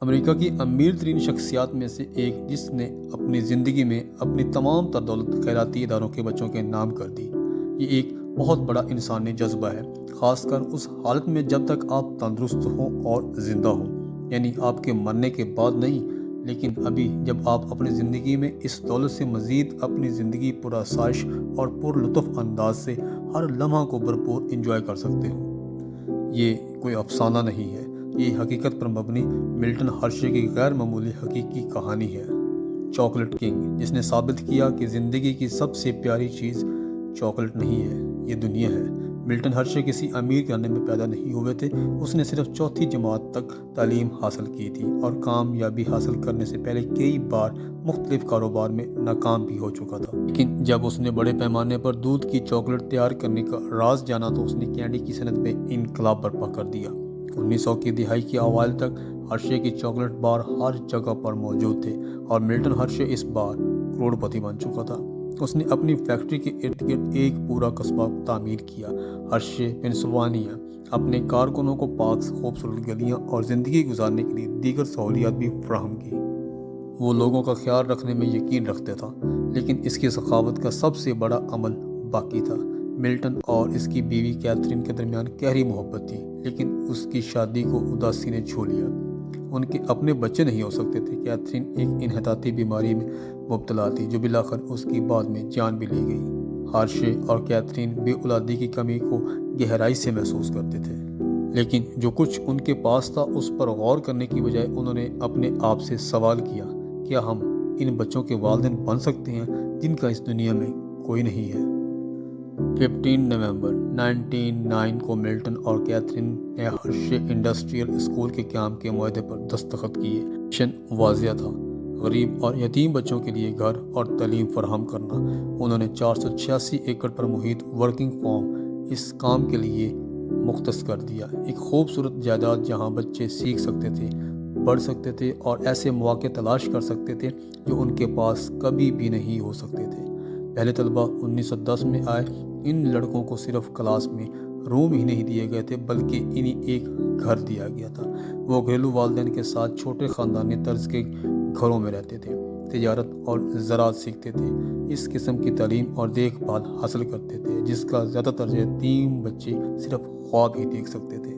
امریکہ کی امیر ترین شخصیات میں سے ایک جس نے اپنی زندگی میں اپنی تمام تر دولت خیراتی اداروں کے بچوں کے نام کر دی۔ یہ ایک بہت بڑا انسانی جذبہ ہے، خاص کر اس حالت میں جب تک آپ تندرست ہوں اور زندہ ہوں، یعنی آپ کے مرنے کے بعد نہیں، لیکن ابھی جب آپ اپنی زندگی میں اس دولت سے مزید اپنی زندگی پرآسائش اور پر لطف انداز سے ہر لمحہ کو بھرپور انجوائے کر سکتے ہو۔ یہ کوئی افسانہ نہیں ہے، یہ حقیقت پر مبنی ملٹن ہرشے کی غیر معمولی حقیقی کہانی ہے۔ چاکلیٹ کنگ، جس نے ثابت کیا کہ زندگی کی سب سے پیاری چیز چاکلیٹ نہیں ہے، یہ دنیا ہے۔ ملٹن ہرشے کسی امیر گھرانے میں پیدا نہیں ہوئے تھے، اس نے صرف چوتھی جماعت تک تعلیم حاصل کی تھی اور کامیابی حاصل کرنے سے پہلے کئی بار مختلف کاروبار میں ناکام بھی ہو چکا تھا۔ لیکن جب اس نے بڑے پیمانے پر دودھ کی چاکلیٹ تیار کرنے کا راز جانا تو اس نے کینڈی کی صنعت میں انقلاب برپا کر دیا۔ 1900 کی دہائی کے اوائل تک ہرشے کی چاکلیٹ بار ہر جگہ پر موجود تھے اور ملٹن ہرشے اس بار کروڑ پتی بن چکا تھا۔ اس نے اپنی فیکٹری کے ارد گرد ایک پورا قصبہ تعمیر کیا، ہرشے پینسلوانیا، اپنے کارکنوں کو پاک خوبصورت گلیاں اور زندگی گزارنے کے لیے دیگر سہولیات بھی فراہم کی۔ وہ لوگوں کا خیال رکھنے میں یقین رکھتا تھا، لیکن اس کی سخاوت کا سب سے بڑا عمل باقی تھا۔ ملٹن اور اس کی بیوی کیتھرین کے درمیان گہری محبت تھی، لیکن اس کی شادی کو اداسی نے چھو لیا۔ ان کے اپنے بچے نہیں ہو سکتے تھے۔ کیتھرین ایک انحطاطی بیماری میں مبتلا تھی جو بالآخر اس کی بعد میں جان بھی لے گئی۔ ہرشے اور کیتھرین بے اولادی کی کمی کو گہرائی سے محسوس کرتے تھے، لیکن جو کچھ ان کے پاس تھا اس پر غور کرنے کی بجائے انہوں نے اپنے آپ سے سوال کیا، کیا ہم ان بچوں کے والدین بن سکتے ہیں جن کا اس دنیا میں کوئی نہیں ہے؟ 15 نومبر 1909 کو ملٹن اور کیتھرین نے ہرشے انڈسٹریل اسکول کے قیام کے معاہدے پر دستخط کیے۔ مشن واضح تھا، غریب اور یتیم بچوں کے لیے گھر اور تعلیم فراہم کرنا۔ انہوں نے 486 ایکڑ پر محیط ورکنگ فارم اس کام کے لیے مختص کر دیا، ایک خوبصورت جائیداد جہاں بچے سیکھ سکتے تھے، پڑھ سکتے تھے اور ایسے مواقع تلاش کر سکتے تھے جو ان کے پاس کبھی بھی نہیں ہو سکتے تھے۔ پہلے طلبہ 1910 میں آئے۔ ان لڑکوں کو صرف کلاس میں روم ہی نہیں دیے گئے تھے بلکہ انہیں ایک گھر دیا گیا تھا۔ وہ گھریلو والدین کے ساتھ چھوٹے خاندانی طرز کے گھروں میں رہتے تھے، تجارت اور زراعت سیکھتے تھے، اس قسم کی تعلیم اور دیکھ بھال حاصل کرتے تھے جس کا زیادہ تر یتیم بچے صرف خواب ہی دیکھ سکتے تھے۔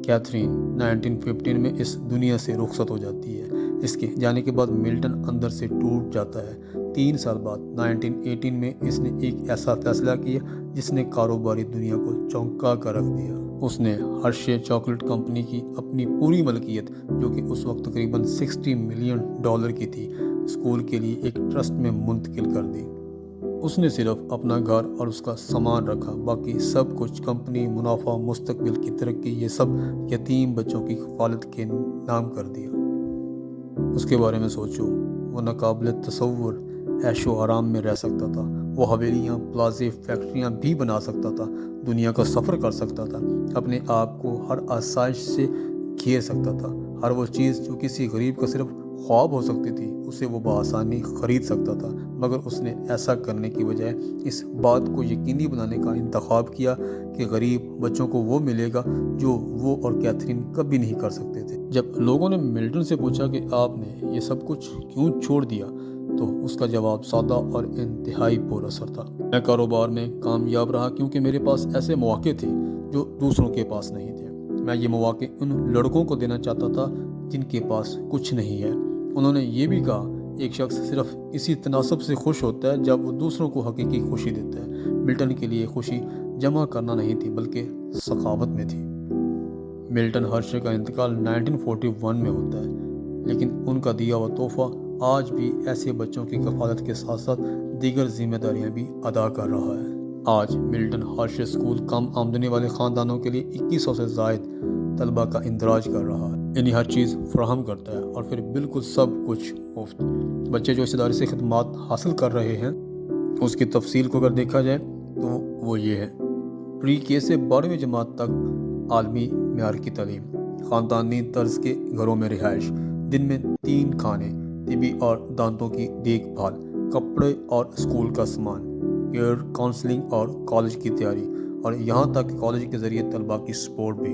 کیتھرین 1915 میں اس دنیا سے رخصت ہو جاتی ہے۔ اس کے جانے کے بعد ملٹن اندر سے ٹوٹ جاتا ہے۔ 3 سال بعد 1918 میں اس نے ایک ایسا فیصلہ کیا جس نے کاروباری دنیا کو چونکا کر رکھ دیا۔ اس نے ہرشے چاکلیٹ کمپنی کی اپنی پوری ملکیت، جو کہ اس وقت تقریباً $60 ملین کی تھی، اسکول کے لیے ایک ٹرسٹ میں منتقل کر دی۔ اس نے صرف اپنا گھر اور اس کا سامان رکھا، باقی سب کچھ کمپنی، منافع، مستقبل کی ترقی، یہ سب یتیم بچوں کی کفالت کے نام کر دیا۔ اس کے بارے میں سوچو، وہ ناقابل تصور عیش و آرام میں رہ سکتا تھا۔ وہ حویلیاں، پلازے، فیکٹریاں بھی بنا سکتا تھا، دنیا کا سفر کر سکتا تھا، اپنے آپ کو ہر آسائش سے گھیر سکتا تھا۔ ہر وہ چیز جو کسی غریب کا صرف خواب ہو سکتی تھی اسے وہ بآسانی خرید سکتا تھا، مگر اس نے ایسا کرنے کی بجائے اس بات کو یقینی بنانے کا انتخاب کیا کہ غریب بچوں کو وہ ملے گا جو وہ اور کیتھرین کبھی نہیں کر سکتے تھے۔ جب لوگوں نے ملٹن سے پوچھا کہ آپ نے یہ سب کچھ کیوں چھوڑ دیا تو اس کا جواب سادہ اور انتہائی پر اثر تھا۔ میں کاروبار میں کامیاب رہا کیونکہ میرے پاس ایسے مواقع تھے جو دوسروں کے پاس نہیں تھے۔ میں یہ مواقع ان لڑکوں کو دینا چاہتا تھا جن کے پاس کچھ نہیں ہے۔ انہوں نے یہ بھی کہا، ایک شخص صرف اسی تناسب سے خوش ہوتا ہے جب وہ دوسروں کو حقیقی خوشی دیتا ہے۔ ملٹن کے لیے خوشی جمع کرنا نہیں تھی بلکہ سخاوت میں تھی۔ ملٹن ہرشے کا انتقال 1941 میں ہوتا ہے، لیکن ان کا دیا ہوا تحفہ آج بھی ایسے بچوں کی کفالت کے ساتھ ساتھ دیگر ذمہ داریاں بھی ادا کر رہا ہے۔ آج ملٹن ہرشے اسکول کم آمدنی والے خاندانوں کے لیے 2100 سے زائد طلبہ کا اندراج کر رہا ہے، یعنی ہر چیز فراہم کرتا ہے اور پھر بالکل سب کچھ مفت۔ بچے جو اس ادارے سے خدمات حاصل کر رہے ہیں اس کی تفصیل کو اگر دیکھا جائے تو وہ یہ ہے: پری کے سے 12ویں جماعت تک عالمی معیار کی تعلیم، خاندانی طرز کے گھروں میں رہائش، دن میں 3 کھانے، طبی اور دانتوں کی دیکھ بھال، کپڑے اور اسکول کا سامان، کیئر کاؤنسلنگ اور کالج کی تیاری، اور یہاں تک کہ کالج کے ذریعے طلباء کی سپورٹ بھی۔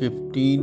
$15